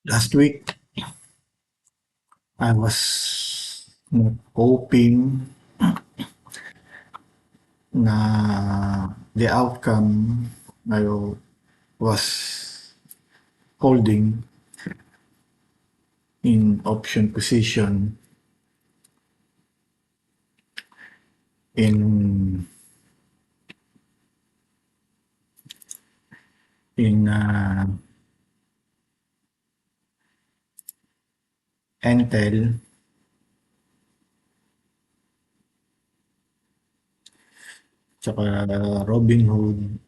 Last week, I was hoping na the outcome I was holding in option position in Entel tsaka Robinhood.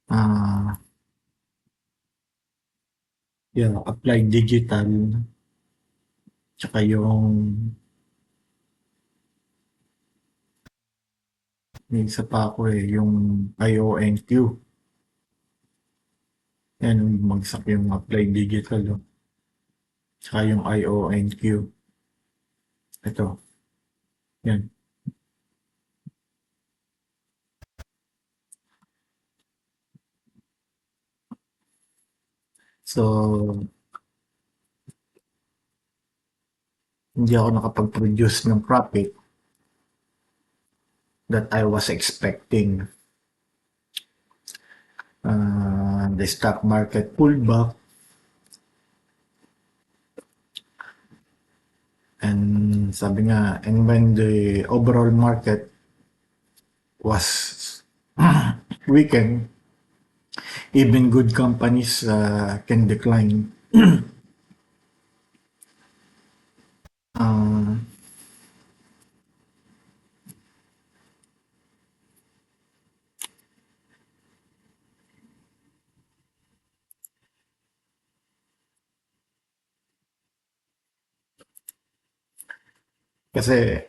Ah, yeah, Applied Digital tsaka yung may isa pa ako yung IONQ. Yan, bagsak yung Applied Digital. Tsaka yung IONQ. Ito, yan. So, hindi ako nakapag-produce ng profit that I was expecting. The stock market pulled back and sabi nga, and when the overall market was weakened, even good companies can decline. Uh, kasi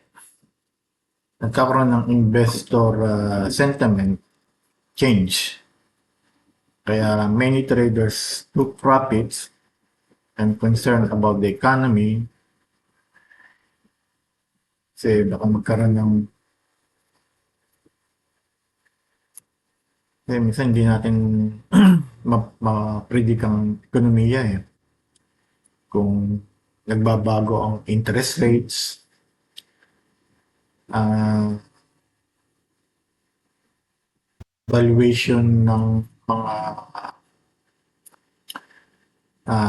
nagkakaroon ng investor sentiment change. Kaya many traders took profits and concerned about the economy kasi baka magkaroon ng kasi minsan hindi natin ma-predict ang ekonomiya eh. Kung nagbabago ang interest rates, valuation ng mga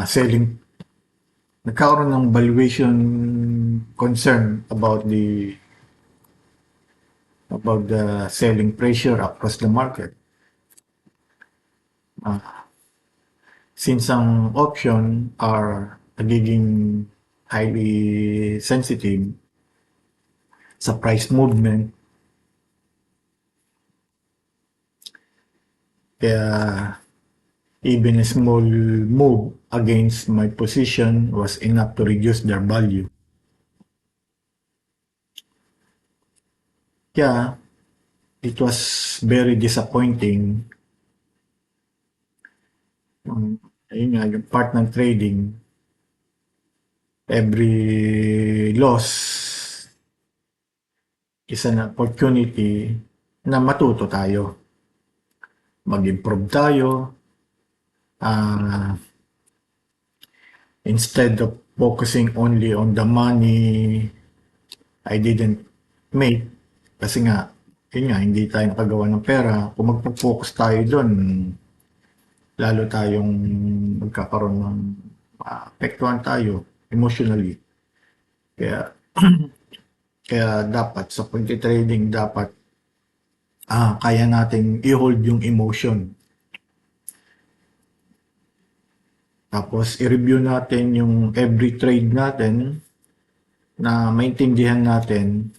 selling, nagkakaroon ng valuation concern about the selling pressure across the market. Since ang option are nagiging highly sensitive sa price movement, kaya even a small move against my position was enough to reduce their value. Kaya it was very disappointing. Ayun nga, yung part ng trading, every loss is an opportunity na matuto tayo. Mag-improve tayo. Instead of focusing only on the money I didn't make, kasi nga, yun nga, hindi tayo nakagawa ng pera. Kung magpo-focus tayo doon, lalo tayong magkakaroon ng apektuhan tayo emotionally. Kaya, kaya dapat sa pagti-trading, dapat kaya natin i-hold yung emotion. Tapos, i-review natin yung every trade natin na maintindihan natin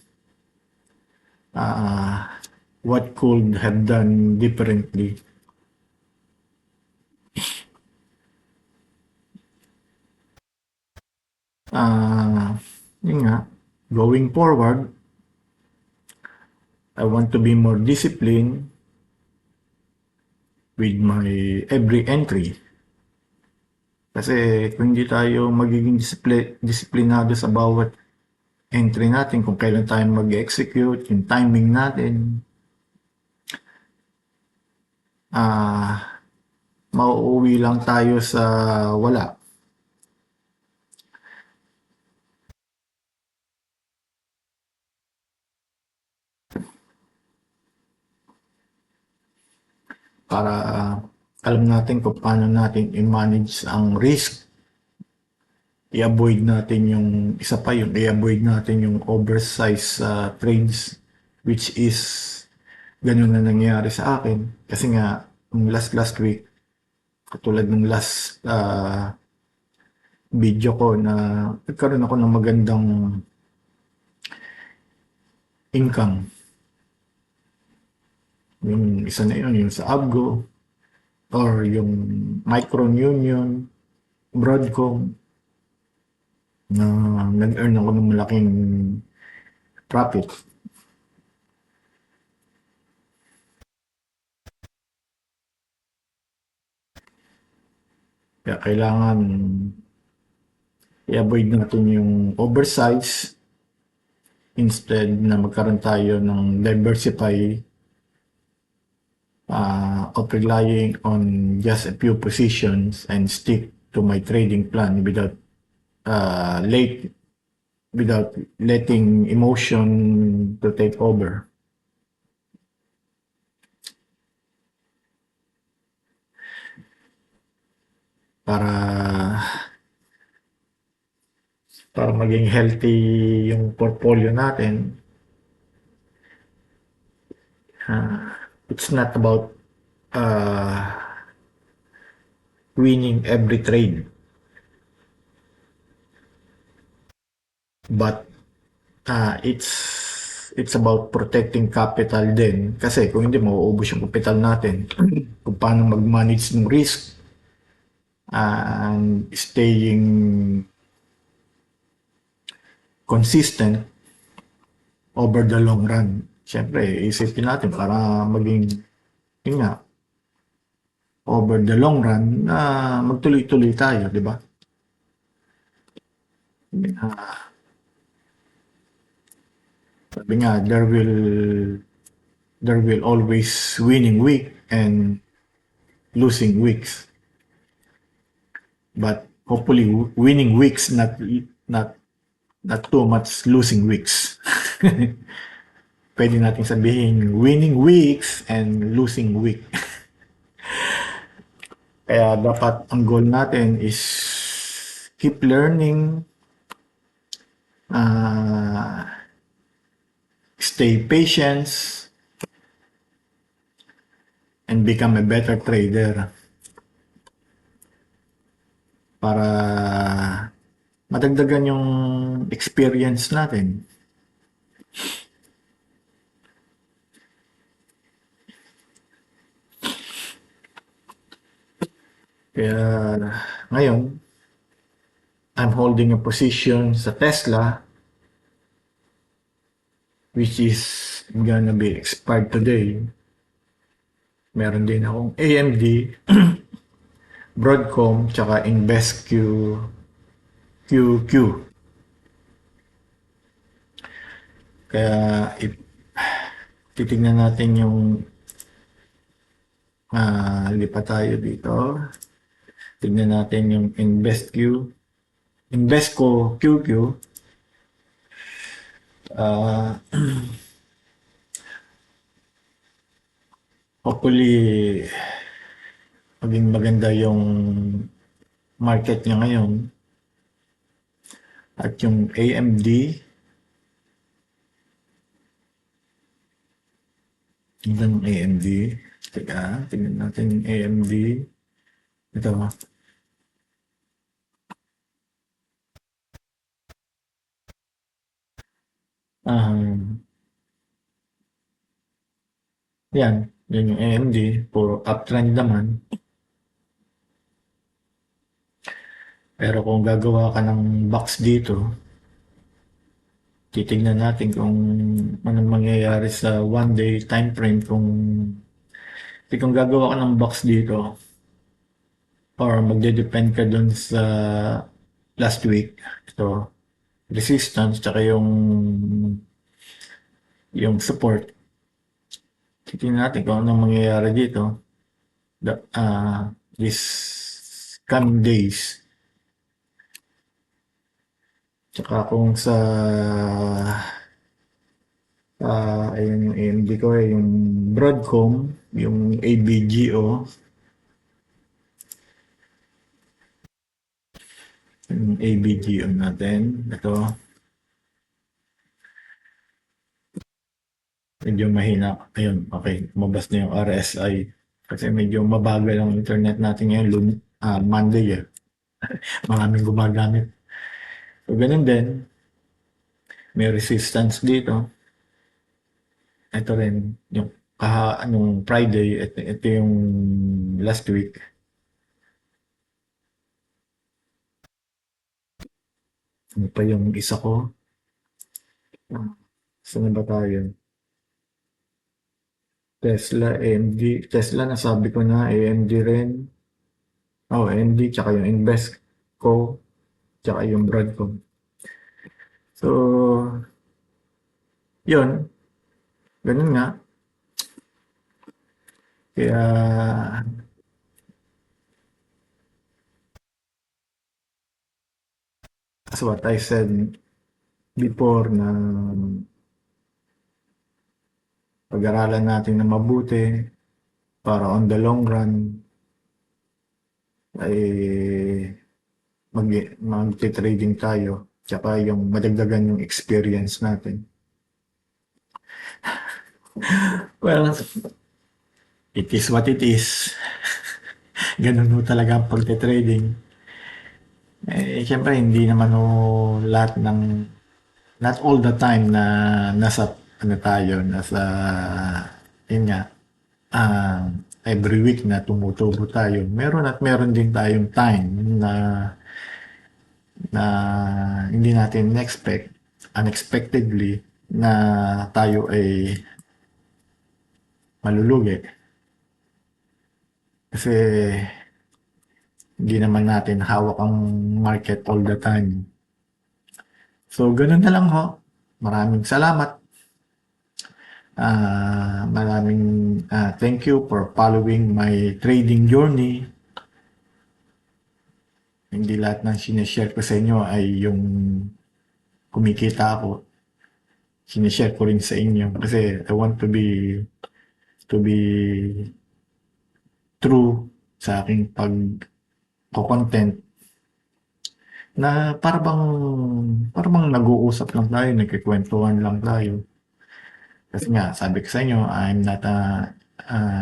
what could have done differently. Yun nga, going forward, I want to be more disciplined with my every entry. Kasi kung hindi tayo magiging disiplinado sa bawat entry natin, kung kailan tayo mag-execute, yung timing natin, mauuwi lang tayo sa wala. Para alam natin kung paano natin i-manage ang risk. I-avoid natin yung isa pa yung i-avoid natin yung oversize trades, which is ganun na nangyari sa akin kasi nga yung last week katulad ng last video ko na nagkaroon ako ng magandang income. Yung isa na yun, yung sa Abgo or yung Micron Union, Broadcom, na nag-earn ako ng malaking profit. Kaya kailangan i-avoid natin yung oversize instead na magkaroon tayo ng diversify of relying on just a few positions and stick to my trading plan without without letting emotion to take over. Para maging healthy yung portfolio natin. It's not about winning every trade, but it's about protecting capital din kasi kung hindi mauubos yung capital natin. Kung paano mag-manage ng risk and staying consistent over the long run. Siyempre, isipin natin para maging, yun nga, over the long run na magtuloy-tuloy tayo, di ba? Sabi nga, there will always winning week and losing weeks. But hopefully winning weeks, not too much losing weeks. Pwede natin sabihin winning weeks and losing week. Kaya dapat ang goal natin is keep learning, stay patient, and become a better trader para madagdagan yung experience natin. Kaya ngayon, I'm holding a position sa Tesla which is gonna be expired today. Meron din akong AMD, Broadcom, tsaka InvestQ QQ. Kaya titignan natin yung lipat tayo dito. Tignan natin yung Investco QQ. Hopefully maging maganda yung market niya ngayon. At yung AMD, tingnan ng AMD. Teka, tingnan natin yung AMD. Ito. Yan yung AMD. Puro uptrend naman. Pero kung gagawa ka ng box dito, titignan natin kung anong mangyayari sa one day time frame kung gagawa ka ng box dito or magde-depend ka dun sa last week. Ito, resistance tsaka yung support. Titignan natin kung anong mangyayari dito. this coming days. Tsaka kung sa ayun yung AMD ko yung Broadcom, yung ABGO, yung ABGO natin. Ito, medyo mahina. Ayun, okay. Lumabas na yung RSI. Kasi medyo mabagal ang internet natin ngayon. Monday eh. Maraming gumagamit. So, ganun din. May resistance dito. Ito rin. Yung anong Friday. Ito yung last week. Ano pa yung isa ko? Saan na ba tayo? Tesla, AMD. Tesla, nasabi ko na. AMD rin. Oh, AMD, tsaka yung Invesco, tsaka yung Broadcom. So, yun. Ganun nga. Kaya, as what I said before na pag-aralan natin na mabuti para on the long run ay mag-trading tayo. Tsaka yung madagdagan yung experience natin. Well, it is what it is. Ganun mo talaga ang pagte-trading. Siyempre, hindi naman lahat ng not all the time na nasa ano tayo, nasa yun nga, every week na tumutubo tayo. Meron at meron din tayong time na hindi natin expect unexpectedly na tayo ay malulugi. Kasi hindi naman natin hawak ang market all the time. So, ganun na lang ho. Maraming salamat. Maraming thank you for following my trading journey. Hindi lahat ng sinishare ko sa inyo ay yung kumikita ako. Sinishare ko rin sa inyo kasi I want to be true sa aking pag-content na para bang nag-uusap lang tayo, nagkikwentuhan lang tayo. Kasi nga, sabi ko sa inyo,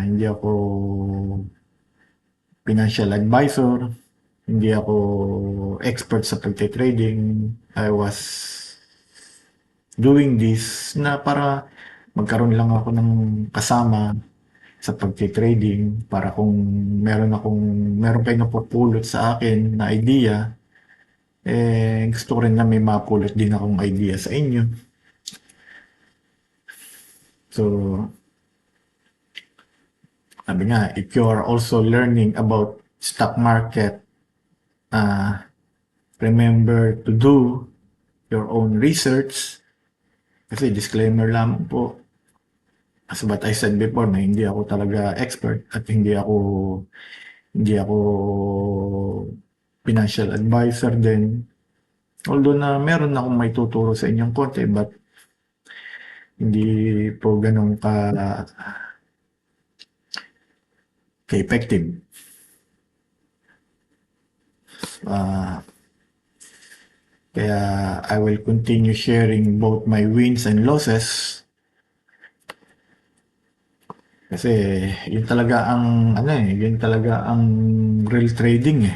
hindi ako financial advisor, hindi ako expert sa pagte-trading. I was doing this na para magkaroon lang ako ng kasama sa pagte-trading para kung meron kayo napupulot sa akin na idea, gusto ko rin na may mapulot din akong idea sa inyo. So, sabi nga, if you are also learning about stock market, remember to do your own research. Kasi disclaimer lang po, as what I said before, na hindi ako talaga expert at hindi ako financial advisor din. Although na meron akong may tuturo sa inyong konti, but hindi po ganun ka-effective. Kaya I will continue sharing both my wins and losses. Kasi yun talaga yun talaga ang real trading eh.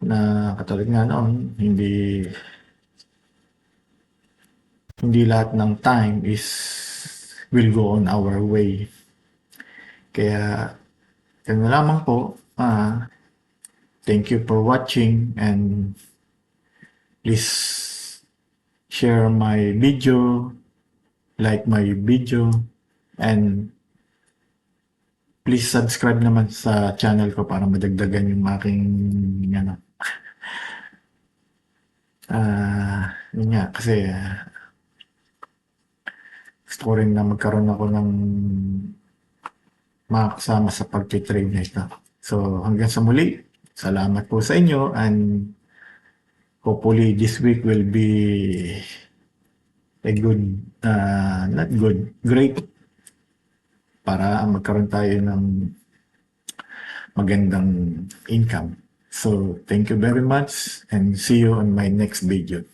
Na katulad nga noon, hindi lahat ng time will go on our way. Kaya yan na lamang po. Thank you for watching and please share my video, like my video, and please subscribe naman sa channel ko para madagdagan yung aking yun nga, kasi gusto ko rin na magkaroon ako ng makakasama sa pag-trade na ito. So hanggang sa muli, salamat po sa inyo, and hopefully this week will be a good, not good, great, para magkaroon tayo ng magandang income. So thank you very much and see you on my next video.